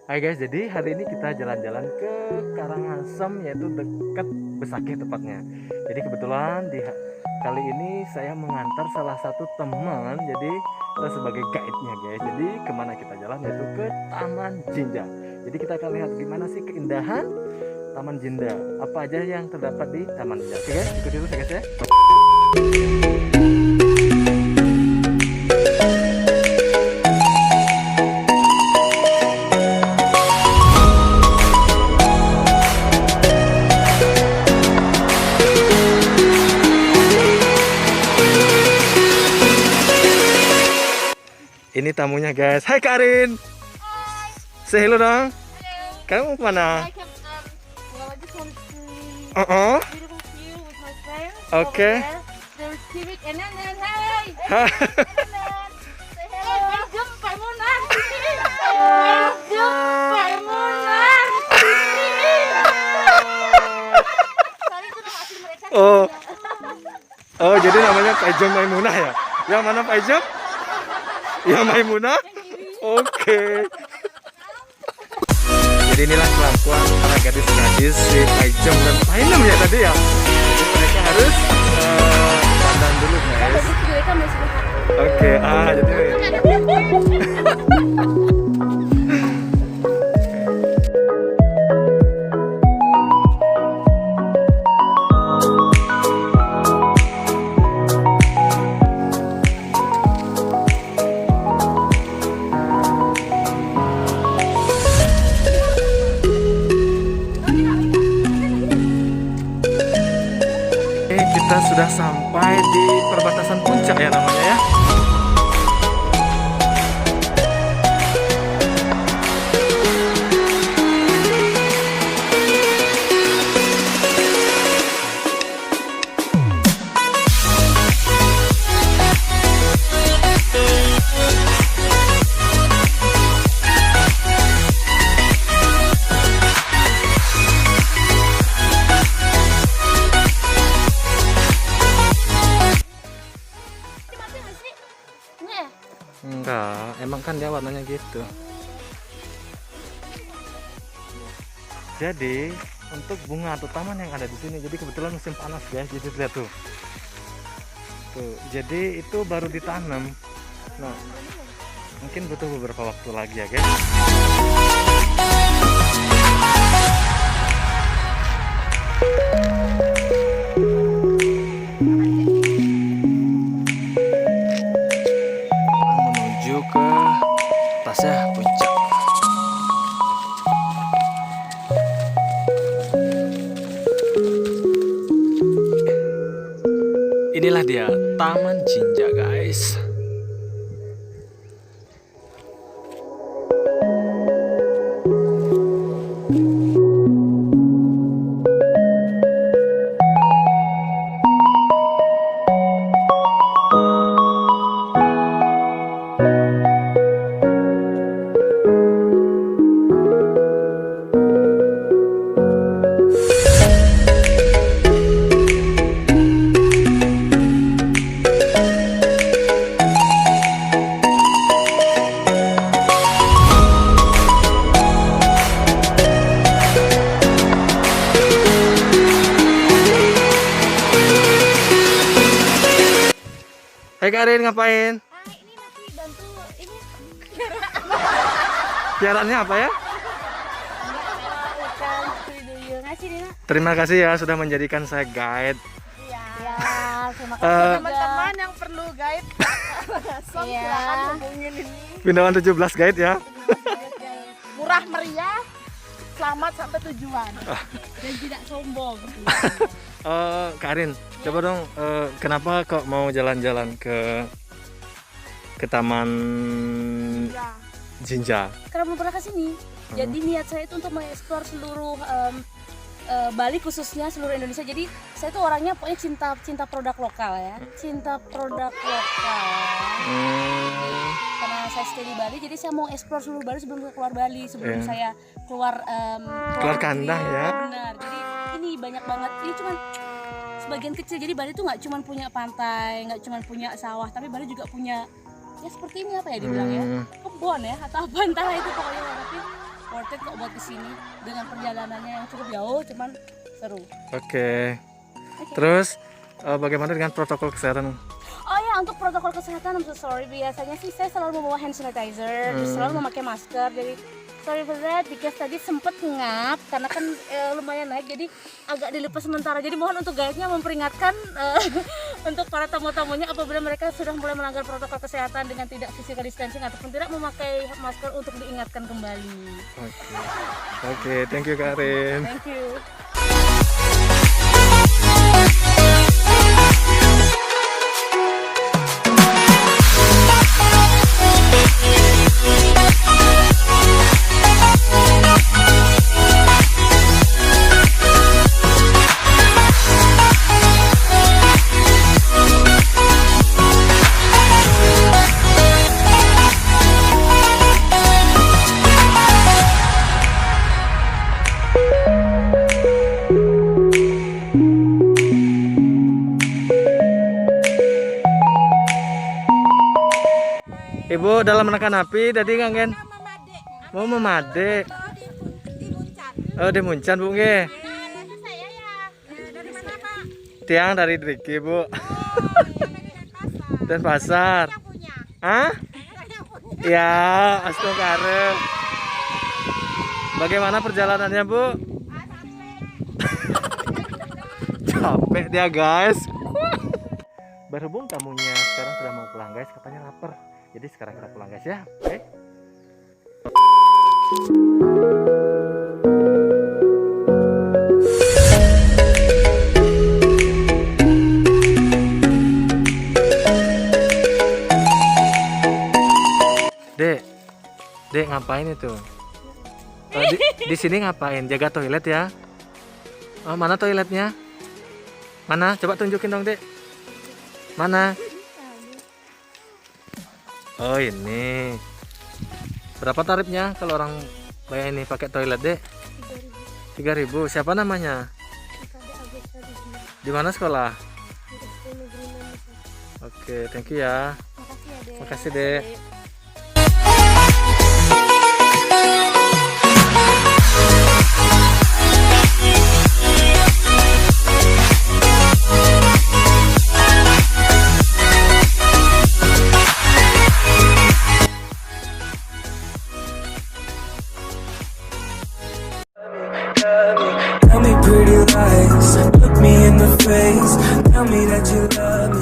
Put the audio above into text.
Hai guys, jadi hari ini kita jalan-jalan ke Karangasem, yaitu dekat Besakih tepatnya. Jadi kebetulan kali ini saya mengantar salah satu teman, jadi saya sebagai guide-nya guys. Jadi kemana kita jalan, yaitu ke Taman Jinja. Jadi kita akan lihat gimana sih keindahan Taman Jinja, apa aja yang terdapat di Taman Jinja. Oke guys, ikuti terus ya guys ya. Ini tamunya guys. Hai Karin. Hi. Say hello dong. Hello. Kamu mana? I came well, I just want to see Oh. beautiful view with my friends. Okay. Over there. There's Civic and then hey. Ha. And then say hello. Welcome, Pak Munah. Welcome, Pak Munah. Sorry, itu nama asli mereka. Oh. Oh, jadi namanya Pak Ijom Maimunah ya? Yang mana Pak Ijom? Yang Maimunah? Oke. Jadi inilah kelakuan para gadis-gadis si Pak Ijom dan Pak Inem ya tadi ya. Jadi mereka harus dandan dulu guys. Oke, jadi kita sudah sampai di perbatasan puncak ya namanya ya. Enggak, emang kan dia warnanya gitu. Jadi untuk bunga atau taman yang ada di sini, jadi kebetulan musim panas guys. Jadi lihat tuh, jadi itu baru ditanam. Nah, mungkin butuh beberapa waktu lagi ya guys. Menuju ke atasnya puncak. Inilah dia Taman Jinja guys. Hai Karin, ngapain? Ini masih bantu ini. Piaraannya apa ya? Ikan duyung ngasih Dina. Terima kasih ya sudah menjadikan saya guide. Iya. Terima kasih Teman-teman yang perlu guide, silakan hubungin ini. Pindahan 17 guide ya. Murah meriah, selamat sampai tujuan dan tidak sombong. Karin, coba dong, kenapa kok mau jalan-jalan ke Taman Ya. Jinja? Karena belum pernah ke sini. Jadi niat saya itu untuk mengeksplor seluruh Bali, khususnya seluruh Indonesia. Jadi saya tuh orangnya pokoknya cinta produk lokal ya. Cinta produk lokal. Karena saya stay di Bali, jadi saya mau eksplor seluruh Bali sebelum saya keluar Bali, sebelum saya keluar Keluar kandang ya. Benar. Jadi ini banyak banget. Ini cuma sebagian kecil. Jadi Bali tuh nggak cuma punya pantai, nggak cuma punya sawah, tapi Bali juga punya ya seperti ini apa ya dibilang ya, kebun ya atau apa entahlah itu pokoknya. Tapi worth it kok buat kesini dengan perjalanannya yang cukup jauh, cuman seru. Oke. Terus bagaimana dengan protokol kesehatan? Oh ya, untuk protokol kesehatan, I'm so sorry. Biasanya sih saya selalu membawa hand sanitizer, terus selalu memakai masker. Jadi sorry for that, because tadi sempet ngap karena kan lumayan naik, jadi agak dilepas sementara. Jadi mohon untuk guide-nya memperingatkan untuk para tamu-tamunya apabila mereka sudah mulai melanggar protokol kesehatan dengan tidak physical distancing ataupun tidak memakai masker untuk diingatkan kembali. Oke, thank you Karin. Thank you. Ibu dalam menekan api tadi kangen mau memadek. Oh di Muncan Bu nggih. Tiang dari Driki Bu. Dan pasar. Hah? Ya, astagfirullah. Bagaimana perjalanannya Bu? Capek dia guys. Berhubung tamunya sekarang sudah mau pulang guys, katanya lapar. Jadi sekarang kita pulang guys ya. Oke. Dek ngapain itu? Di sini ngapain? Jaga toilet ya. Oh, mana toiletnya? Mana? Coba tunjukin dong, Dek. Mana? Oh, ini. Berapa tarifnya kalau orang bayar ini pakai toilet, Dek? 3.000. Siapa namanya? Di mana sekolah? Oke, thank you ya. Makasih, Dek. Tell me pretty lies, look me in the face. Tell me that you love me.